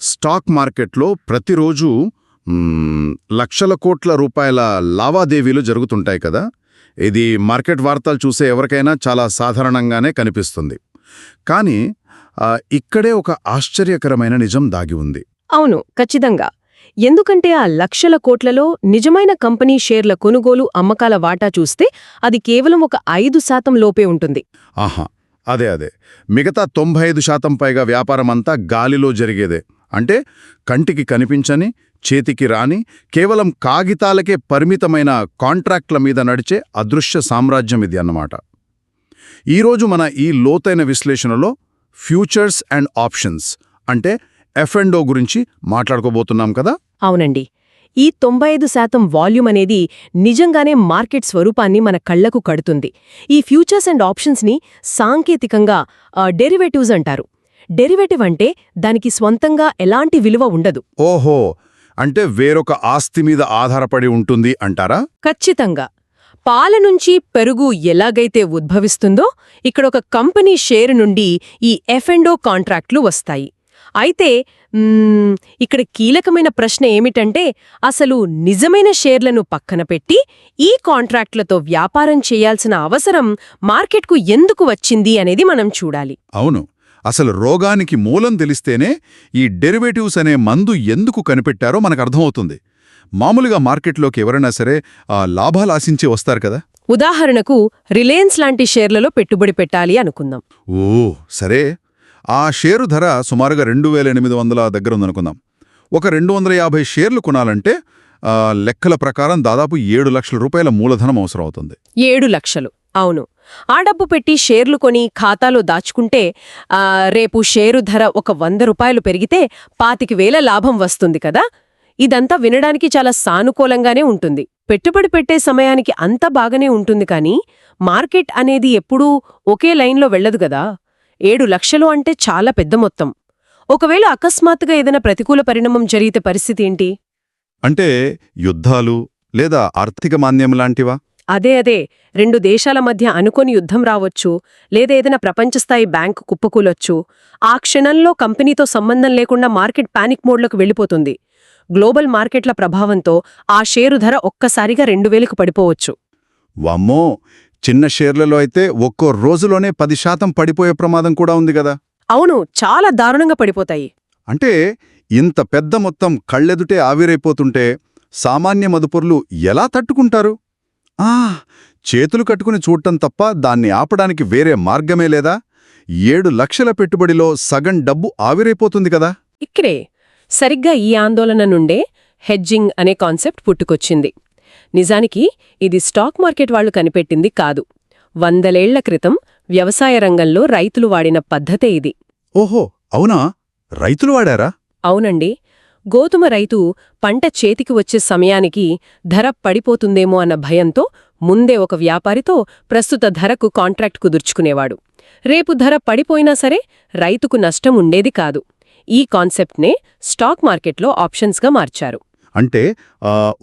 Stock మార్కెట్లో ప్రతిరోజు లక్షల కోట్ల రూపాయల లావాదేవీలు జరుగుతుంటాయి కదా. ఇది మార్కెట్ వార్తలు చూసే ఎవరికైనా చాలా సాధారణంగానే కనిపిస్తుంది. కానీ ఇక్కడే ఒక ఆశ్చర్యకరమైన నిజం దాగి ఉంది. అవును, ఖచ్చితంగా. ఎందుకంటే ఆ లక్షల కోట్లలో నిజమైన కంపెనీ షేర్ల కొనుగోలు అమ్మకాల వాటా చూస్తే అది కేవలం ఒక 5% లోపే ఉంటుంది. ఆహా, అదే మిగతా 95% పైగా వ్యాపారమంతా గాలిలో జరిగేదే. అంటే కంటికి కనిపించని, చేతికి రాని, కేవలం కాగితాలకే పరిమితమైన కాంట్రాక్ట్ల మీద నడిచే అదృశ్య సామ్రాజ్యం ఇది అన్నమాట. ఈరోజు మన ఈ లోతైన విశ్లేషణలో ఫ్యూచర్స్ అండ్ ఆప్షన్స్ అంటే F&O గురించి మాట్లాడుకోబోతున్నాం కదా. అవునండి, ఈ 95% వాల్యూమ్ అనేది నిజంగానే మార్కెట్ స్వరూపాన్ని మన కళ్లకు కడుతుంది. ఈ ఫ్యూచర్స్ అండ్ ఆప్షన్స్ని సాంకేతికంగా డెరివేటివ్స్ అంటారు. డెరివేటివ్ అంటే దానికి స్వంతంగా ఎలాంటి విలువ ఉండదు. ఓహో, అంటే వేరొక ఆస్తి మీద ఆధారపడి ఉంటుంది అంటారా? ఖచ్చితంగా. పాల నుంచి పెరుగు ఎలాగైతే ఉద్భవిస్తుందో ఇక్కడ ఒక కంపెనీ షేరు నుండి ఈ F&O కాంట్రాక్ట్లు వస్తాయి. అయితే ఇక్కడ కీలకమైన ప్రశ్న ఏమిటంటే అసలు నిజమైన షేర్లను పక్కన పెట్టి ఈ కాంట్రాక్ట్లతో వ్యాపారం చేయాల్సిన అవసరం మార్కెట్కు ఎందుకు వచ్చింది అనేది మనం చూడాలి. అవును, అసలు రోగానికి మూలం తెలిస్తేనే ఈ డెరివేటివ్స్ అనే మందు ఎందుకు కనిపెట్టారో మనకు అర్థమవుతుంది. మామూలుగా మార్కెట్లోకి ఎవరైనా సరే లాభాలు ఆశించి వస్తారు కదా. ఉదాహరణకు రిలయన్స్ లాంటి షేర్లలో పెట్టుబడి పెట్టాలి అనుకుందాం. ఓ సరే, ఆ షేరు ధర సుమారుగా 2800 దగ్గర ఉందనుకుందాం. ఒక 250 షేర్లు కొనాలంటే లెక్కల ప్రకారం దాదాపు 7 లక్షల రూపాయల మూలధనం అవసరం అవుతుంది. 7 లక్షలు, అవును. ఆ డబ్బు పెట్టి షేర్లు కొని ఖాతాలో దాచుకుంటే రేపు షేరు ధర ఒక 100 రూపాయలు పెరిగితే 25,000 లాభం వస్తుంది కదా. ఇదంతా వినడానికి చాలా సానుకూలంగానే ఉంటుంది. పెట్టుబడి పెట్టే సమయానికి అంతా బాగానే ఉంటుంది, కానీ మార్కెట్ అనేది ఎప్పుడూ ఒకే లైన్లో వెళ్లదు కదా. 7 లక్షలు అంటే చాలా పెద్ద మొత్తం. ఒకవేళ అకస్మాత్తుగా ఏదైనా ప్రతికూల పరిణామం జరిగితే పరిస్థితి ఏంటి? అంటే యుద్ధాలు లేదా ఆర్థిక మాంద్యం లాంటివా? అదే 2 దేశాల మధ్య అనుకోని యుద్ధం రావొచ్చు, లేదా ఏదైనా ప్రపంచస్థాయి బ్యాంకు కుప్పకూలొచ్చు. ఆ క్షణంలో కంపెనీతో సంబంధం లేకుండా మార్కెట్ పానిక్ మోడ్లోకి వెళ్ళిపోతుంది. గ్లోబల్ మార్కెట్ల ప్రభావంతో ఆ షేరు ధర ఒక్కసారిగా 2,000కు పడిపోవచ్చు. వామ్మో, చిన్న షేర్లలో అయితే ఒక్కో రోజులోనే 10% పడిపోయే ప్రమాదం కూడా ఉంది కదా. అవును, చాలా దారుణంగా పడిపోతాయి. అంటే ఇంత పెద్ద మొత్తం కళ్ళెదుటే ఆవిరైపోతుంటే సామాన్య మదుపరులు ఎలా తట్టుకుంటారు? చేతులు కట్టుకుని చూడటం తప్ప దాన్ని ఆపడానికి వేరే మార్గమే లేదా? 7 లక్షల పెట్టుబడిలో సగం డబ్బు ఆవిరైపోతుంది కదా. ఇక్కడే సరిగ్గా ఈ ఆందోళన నుండే హెడ్జింగ్ అనే కాన్సెప్ట్ పుట్టుకొచ్చింది. నిజానికి ఇది స్టాక్ మార్కెట్ వాళ్లు కనిపెట్టింది కాదు. 100 ఏళ్ల క్రితం వ్యవసాయ రంగంలో రైతులు వాడిన పద్ధతే ఇది. ఓహో, అవునా? రైతులు వాడారా? అవునండి. గోధుమ రైతు పంట చేతికి వచ్చే సమయానికి ధర పడిపోతుందేమో అన్న భయంతో ముందే ఒక వ్యాపారితో ప్రస్తుత ధరకు కాంట్రాక్ట్ కుదుర్చుకునేవాడు. రేపు ధర పడిపోయినా సరే రైతుకు నష్టం ఉండేది కాదు. ఈ కాన్సెప్ట్నే స్టాక్ మార్కెట్లో ఆప్షన్స్గా మార్చారు. అంటే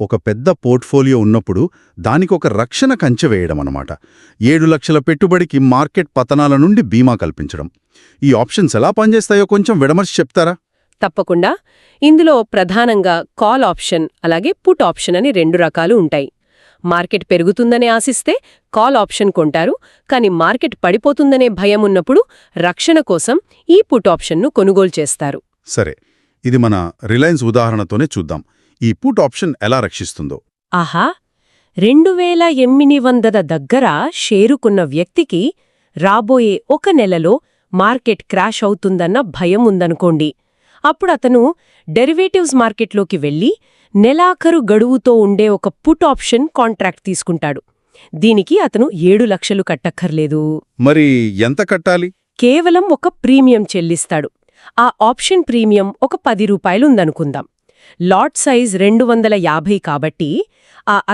ఒక పెద్ద పోర్ట్ఫోలియో ఉన్నప్పుడు దానికొక రక్షణ కంచె వేయడం అన్నమాట. 7 లక్షల పెట్టుబడికి మార్కెట్ పతనాల నుండి బీమా కల్పించడం. ఈ ఆప్షన్స్ ఎలా పనిచేస్తాయో కొంచెం విడమర్చి చెప్తారా? తప్పకుండా. ఇందులో ప్రధానంగా కాల్ ఆప్షన్ అలాగే పుట్ ఆప్షన్ అని 2 రకాలు ఉంటాయి. మార్కెట్ పెరుగుతుందనే ఆశిస్తే కాల్ ఆప్షన్ కొంటారు, కానీ మార్కెట్ పడిపోతుందనే భయం ఉన్నప్పుడు రక్షణ కోసం ఈ పుట్ ఆప్షన్ను కొనుగోలు చేస్తారు. సరే, ఇది మన రిలయన్స్ ఉదాహరణతోనే చూద్దాం. ఈ పుట్ ఆప్షన్ ఎలా రక్షిస్తుందో. ఆహా, 2800 దగ్గర షేరుకున్న వ్యక్తికి రాబోయే 1 నెలలో మార్కెట్ క్రాష్ అవుతుందన్న భయం ఉందనుకోండి. అప్పుడు అతను డెరివేటివ్స్ మార్కెట్లోకి వెళ్లి నెలాఖరు గడువుతో ఉండే ఒక పుట్ ఆప్షన్ కాంట్రాక్ట్ తీసుకుంటాడు. దీనికి అతను 7 లక్షలు కట్టక్కర్లేదు. మరి ఎంత కట్టాలి? కేవలం ఒక ప్రీమియం చెల్లిస్తాడు. ఆ ఆప్షన్ ప్రీమియం ఒక 10 రూపాయలు ఉందనుకుందాం. లాట్ సైజ్ 250 కాబట్టి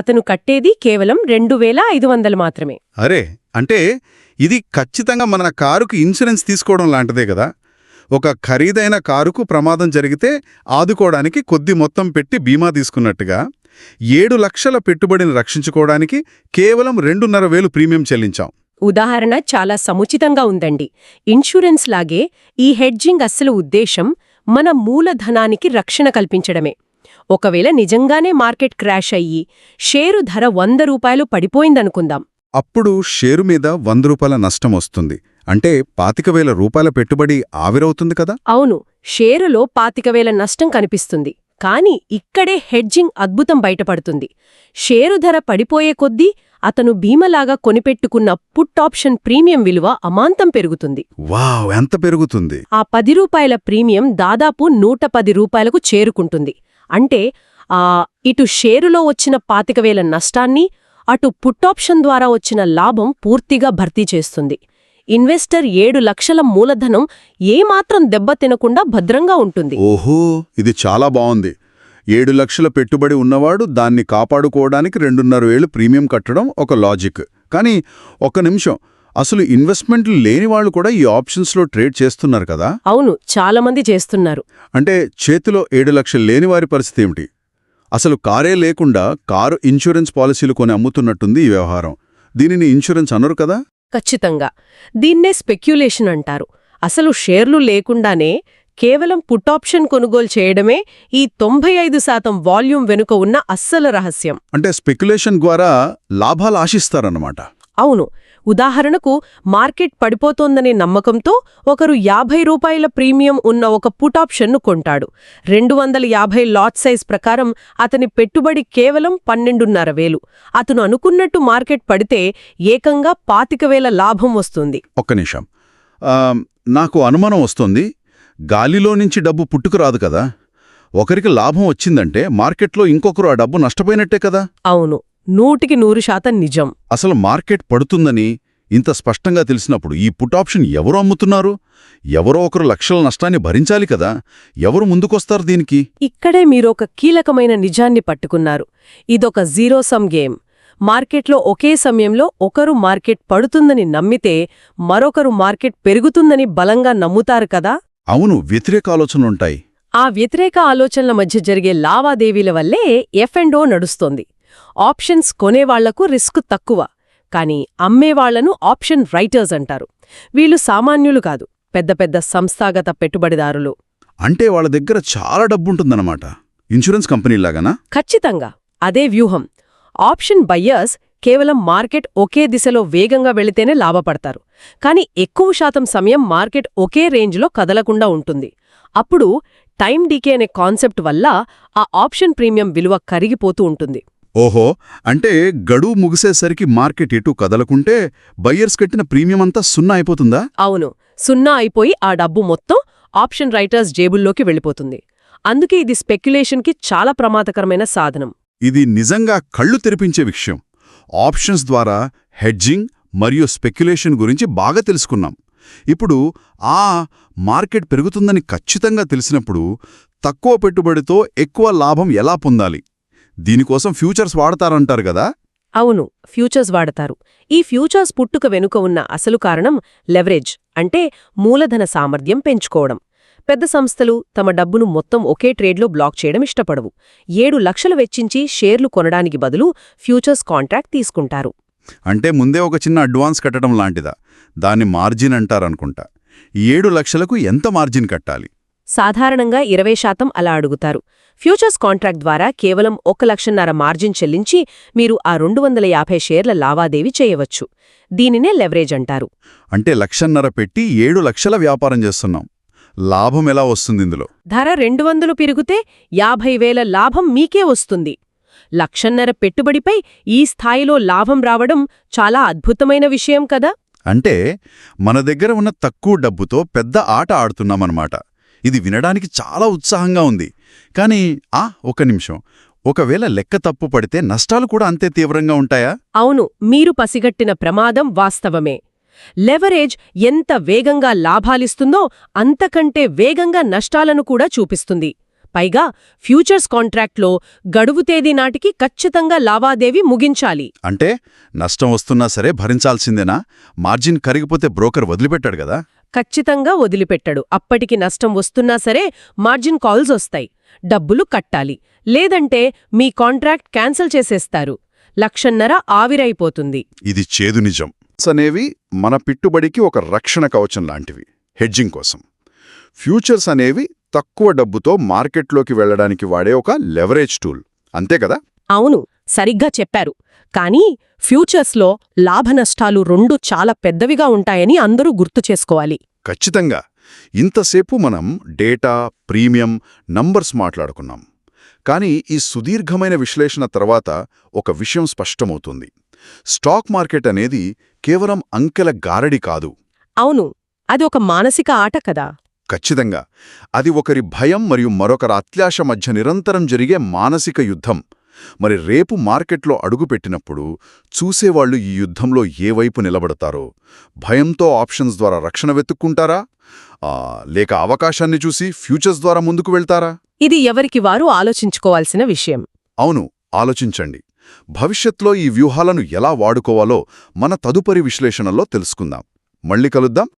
అతను కట్టేది కేవలం 2,500 మాత్రమే. అరే, అంటే ఇది ఖచ్చితంగా మన కారుకు ఇన్సూరెన్స్ తీసుకోవడం లాంటిదే కదా. ఒక ఖరీదైన కారుకు ప్రమాదం జరిగితే ఆదుకోవడానికి కొద్ది మొత్తం పెట్టి బీమా తీసుకున్నట్టుగా 7 లక్షల పెట్టుబడిని రక్షించుకోవడానికి కేవలం 2,500 ప్రీమియం చెల్లించాం. ఉదాహరణ చాలా సముచితంగా ఉందండి. ఇన్సూరెన్స్ లాగే ఈ హెడ్జింగ్ అస్సలు ఉద్దేశం మన మూలధనానికి రక్షణ కల్పించడమే. ఒకవేళ నిజంగానే మార్కెట్ క్రాష్ అయ్యి షేరు ధర 100 రూపాయలు పడిపోయిందనుకుందాం. అప్పుడు షేరు మీద 100 రూపాయల నష్టం వస్తుంది. అంటే 25,000 రూపాయల పెట్టుబడి ఆవిరవుతుంది కదా. అవును, షేరులో 25,000 నష్టం కనిపిస్తుంది. కానీ ఇక్కడే హెడ్జింగ్ అద్భుతం బయటపడుతుంది. షేరు ధర పడిపోయే కొద్దీ అతను భీమలాగా కొనిపెట్టుకున్న పుట్ ఆప్షన్ ప్రీమియం విలువ అమాంతం పెరుగుతుంది. వావ్, ఎంత పెరుగుతుంది! ఆ 10 రూపాయల ప్రీమియం దాదాపు 110 రూపాయలకు చేరుకుంటుంది. అంటే ఇటు షేరులో వచ్చిన 25,000 నష్టాన్ని, అటు పుట్ ఆప్షన్ ద్వారా వచ్చిన లాభం పూర్తిగా భర్తీ చేస్తుంది. ఇన్వెస్టర్ 7 లక్షల మూలధనం ఏమాత్రం దెబ్బతినకుండా భద్రంగా ఉంటుంది. ఓహో, ఇది చాలా బావుంది. 7 లక్షల పెట్టుబడి ఉన్నవాడు దాన్ని కాపాడుకోవడానికి 2.5 ఏళ్లు ప్రీమియం కట్టడం ఒక లాజిక్. కానీ ఒక్క నిమిషం, అసలు ఇన్వెస్ట్మెంట్లు లేని వాళ్ళు కూడా ఈ ఆప్షన్స్లో ట్రేడ్ చేస్తున్నారు కదా. అవును, చాలామంది చేస్తున్నారు. అంటే చేతిలో 7 లక్షలు లేని వారి పరిస్థితి ఏమిటి? అసలు కారే లేకుండా కారు ఇన్సూరెన్స్ పాలసీలు కొని అమ్ముతున్నట్టుంది ఈ వ్యవహారం. దీనిని ఇన్సూరెన్స్ అనరు కదా. ఖచ్చితంగా. దీన్నే స్పెక్యులేషన్ అంటారు. అసలు షేర్లు లేకుండానే కేవలం పుట్ ఆప్షన్ కొనుగోలు చేయడమే ఈ 95% వాల్యూమ్ వెనుక ఉన్న అస్సలు రహస్యం. అంటే స్పెక్యులేషన్ ద్వారా లాభాలు ఆశిస్తారన్నమాట. అవును. ఉదాహరణకు మార్కెట్ పడిపోతోందనే నమ్మకంతో ఒకరు 50 రూపాయల ప్రీమియం ఉన్న ఒక పుట్ ఆప్షన్ను కొంటాడు. 250 లాట్ సైజ్ ప్రకారం అతని పెట్టుబడి కేవలం 12,500. అతను అనుకున్నట్టు మార్కెట్ పడితే ఏకంగా 25,000 లాభం వస్తుంది. ఒక్క నిమిషం, నాకు అనుమానం వస్తోంది. గాలిలో నుంచి డబ్బు పుట్టుకురాదు కదా. ఒకరికి లాభం వచ్చిందంటే మార్కెట్లో ఇంకొకరు ఆ డబ్బు నష్టపోయినట్టే కదా. అవును, 100% నిజం. అసలు మార్కెట్ పడుతుందని ఇంత స్పష్టంగా తెలిసినప్పుడు ఈ పుట్ ఆప్షన్ ఎవరు అమ్ముతున్నారు? ఎవరో ఒకరు లక్షల నష్టాన్ని భరించాలి కదా. ఎవరు ముందుకొస్తారు దీనికి? ఇక్కడే మీరొక కీలకమైన నిజాన్ని పట్టుకున్నారు. ఇదొక జీరో సమ్ గేమ్. మార్కెట్లో ఒకే సమయంలో ఒకరు మార్కెట్ పడుతుందని నమ్మితే మరొకరు మార్కెట్ పెరుగుతుందని బలంగా నమ్ముతారు కదా. అవును, వ్యతిరేక ఆలోచనలుంటాయి. ఆ వ్యతిరేక ఆలోచనల మధ్య జరిగే లావాదేవీల వల్లే ఎఫ్&ఓ నడుస్తోంది. ఆప్షన్స్ కొనేవాళ్లకు రిస్క్ తక్కువ, కానీ అమ్మేవాళ్లను ఆప్షన్ రైటర్స్ అంటారు. వీళ్ళు సామాన్యులు కాదు, పెద్ద పెద్ద సంస్థాగత పెట్టుబడిదారులు. అంటే వాళ్ళ దగ్గర చాలా డబ్బుంటుందన్నమాట. ఇన్సూరెన్స్ కంపెనీలాగానా? ఖచ్చితంగా అదే వ్యూహం. ఆప్షన్ బయ్యర్స్ కేవలం మార్కెట్ ఒకే దిశలో వేగంగా వెళితేనే లాభపడతారు. కానీ ఎక్కువ శాతం సమయం మార్కెట్ ఒకే రేంజ్లో కదలకుండా ఉంటుంది. అప్పుడు టైం డీకే అనే కాన్సెప్ట్ వల్ల ఆ ఆప్షన్ ప్రీమియం విలువ కరిగిపోతూ ఉంటుంది. ఓహో, అంటే గడువు ముగిసేసరికి మార్కెట్ ఎటు కదలకుంటే బయ్యర్స్ కట్టిన ప్రీమియం అంతా 0 అయిపోతుందా? అవును, 0 అయిపోయి ఆ డబ్బు మొత్తం ఆప్షన్ రైటర్స్ జేబుల్లోకి వెళ్ళిపోతుంది. అందుకే ఇది స్పెక్యులేషన్కి చాలా ప్రమాదకరమైన సాధనం. ఇది నిజంగా కళ్ళు తెరిపించే విషయం. ఆప్షన్స్ ద్వారా హెడ్జింగ్ మరియు స్పెక్యులేషన్ గురించి బాగా తెలుసుకున్నాం. ఇప్పుడు మార్కెట్ పెరుగుతుందని ఖచ్చితంగా తెలిసినప్పుడు తక్కువ పెట్టుబడితో ఎక్కువ లాభం ఎలా పొందాలి? దీనికోసం ఫ్యూచర్స్ వాడతారంటారు గదా. అవును, ఫ్యూచర్స్ వాడతారు. ఈ ఫ్యూచర్స్ పుట్టుక వెనుక ఉన్న అసలు కారణం లెవరేజ్, అంటే మూలధన సామర్థ్యం పెంచుకోవడం. పెద్ద సంస్థలు తమ డబ్బును మొత్తం ఒకే ట్రేడ్లో బ్లాక్ చేయడం ఇష్టపడవు. 7 లక్షలు వెచ్చించి షేర్లు కొనడానికి బదులు ఫ్యూచర్స్ కాంట్రాక్ట్ తీసుకుంటారు. అంటే ముందే ఒక చిన్న అడ్వాన్స్ కట్టడం లాంటిదా? దాన్ని మార్జిన్ అంటారనుకుంటా. 7 లక్షలకు ఎంత మార్జిన్ కట్టాలి? సాధారణంగా 20% అలా అడుగుతారు. ఫ్యూచర్స్ కాంట్రాక్ట్ ద్వారా కేవలం 1,5 లక్షల మార్జిన్ చెల్లించి మీరు ఆ 250 షేర్ల లావాదేవీ చేయవచ్చు. దీనినే లెవరేజ్ అంటారు. అంటే 1,5 లక్షలు పెట్టి 7 లక్షల వ్యాపారం చేస్తున్నాం. లాభం ఎలా వస్తుంది ఇందులో? ధర 200 పెరిగితే 50,000 లాభం మీకే వస్తుంది. 1,5 లక్షల పెట్టుబడిపై ఈ స్థాయిలో లాభం రావడం చాలా అద్భుతమైన విషయం కదా. అంటే మన దగ్గర ఉన్న తక్కువ డబ్బుతో పెద్ద ఆట ఆడుతున్నామన్నమాట. ఇది వినడానికి చాలా ఉత్సాహంగా ఉంది. కానీ ఒక నిమిషం, ఒకవేళ లెక్క తప్పు పడితే నష్టాలు కూడా అంతే తీవ్రంగా ఉంటాయా? అవును, మీరు పసిగట్టిన ప్రమాదం వాస్తవమే. లెవరేజ్ ఎంత వేగంగా లాభాలిస్తుందో అంతకంటే వేగంగా నష్టాలను కూడా చూపిస్తుంది. పైగా ఫ్యూచర్స్ కాంట్రాక్ట్లో గడువు తేదీ నాటికి ఖచ్చితంగా లావాదేవీ ముగించాలి. అంటే నష్టం వస్తున్నా సరే భరించాల్సిందేనా? మార్జిన్ కరిగిపోతే బ్రోకర్ వదిలిపెట్టాడు కదా. ఖచ్చితంగా వదిలిపెట్టడు. అప్పటికి నష్టం వస్తున్నా సరే మార్జిన్ కాల్స్ వస్తాయి, డబ్బులు కట్టాలి. లేదంటే మీ కాంట్రాక్ట్ క్యాన్సిల్ చేసేస్తారు. 1,5 లక్షలు ఆవిరైపోతుంది. ఇది చేదు నిజం. అనేవి మన పెట్టుబడికి ఒక రక్షణ కవచం లాంటివి, హెడ్జింగ్ కోసం. ఫ్యూచర్స్ అనేవి తక్కువ డబ్బుతో మార్కెట్లోకి వెళ్ళడానికి వాడే ఒక లెవరేజ్ టూల్ అంతే కదా? అవును, సరిగ్గా చెప్పారు. కానీ ఫ్యూచర్స్లో లాభనష్టాలు రెండూ చాలా పెద్దవిగా ఉంటాయని అందరూ గుర్తు చేసుకోవాలి. ఖచ్చితంగా. ఇంతసేపు మనం డేటా, ప్రీమియం, నంబర్స్ మాట్లాడుకున్నాం. కానీ ఈ సుదీర్ఘమైన విశ్లేషణ తర్వాత ఒక విషయం స్పష్టమవుతుంది. స్టాక్ మార్కెట్ అనేది కేవలం అంకెల గారడి కాదు. అవును, అది ఒక మానసిక ఆట కదా. ఖచ్చితంగా. అది ఒకరి భయం మరియు మరొకరి అత్యాశ మధ్య నిరంతరం జరిగే మానసిక యుద్ధం. మరి రేపు మార్కెట్లో అడుగుపెట్టినప్పుడు చూసేవాళ్లు ఈ యుద్ధంలో ఏ వైపు నిలబడతారో? భయంతో ఆప్షన్స్ ద్వారా రక్షణ వెతుక్కుంటారా? లేక అవకాశాన్ని చూసి ఫ్యూచర్స్ ద్వారా ముందుకు వెళ్తారా? ఇది ఎవరికి వారు ఆలోచించుకోవాల్సిన విషయం. అవును, ఆలోచించండి. భవిష్యత్లో ఈ వ్యూహాలను ఎలా వాడుకోవాలో మన తదుపరి విశ్లేషణలో తెలుసుకుందాం. మళ్ళీ కలుద్దాం.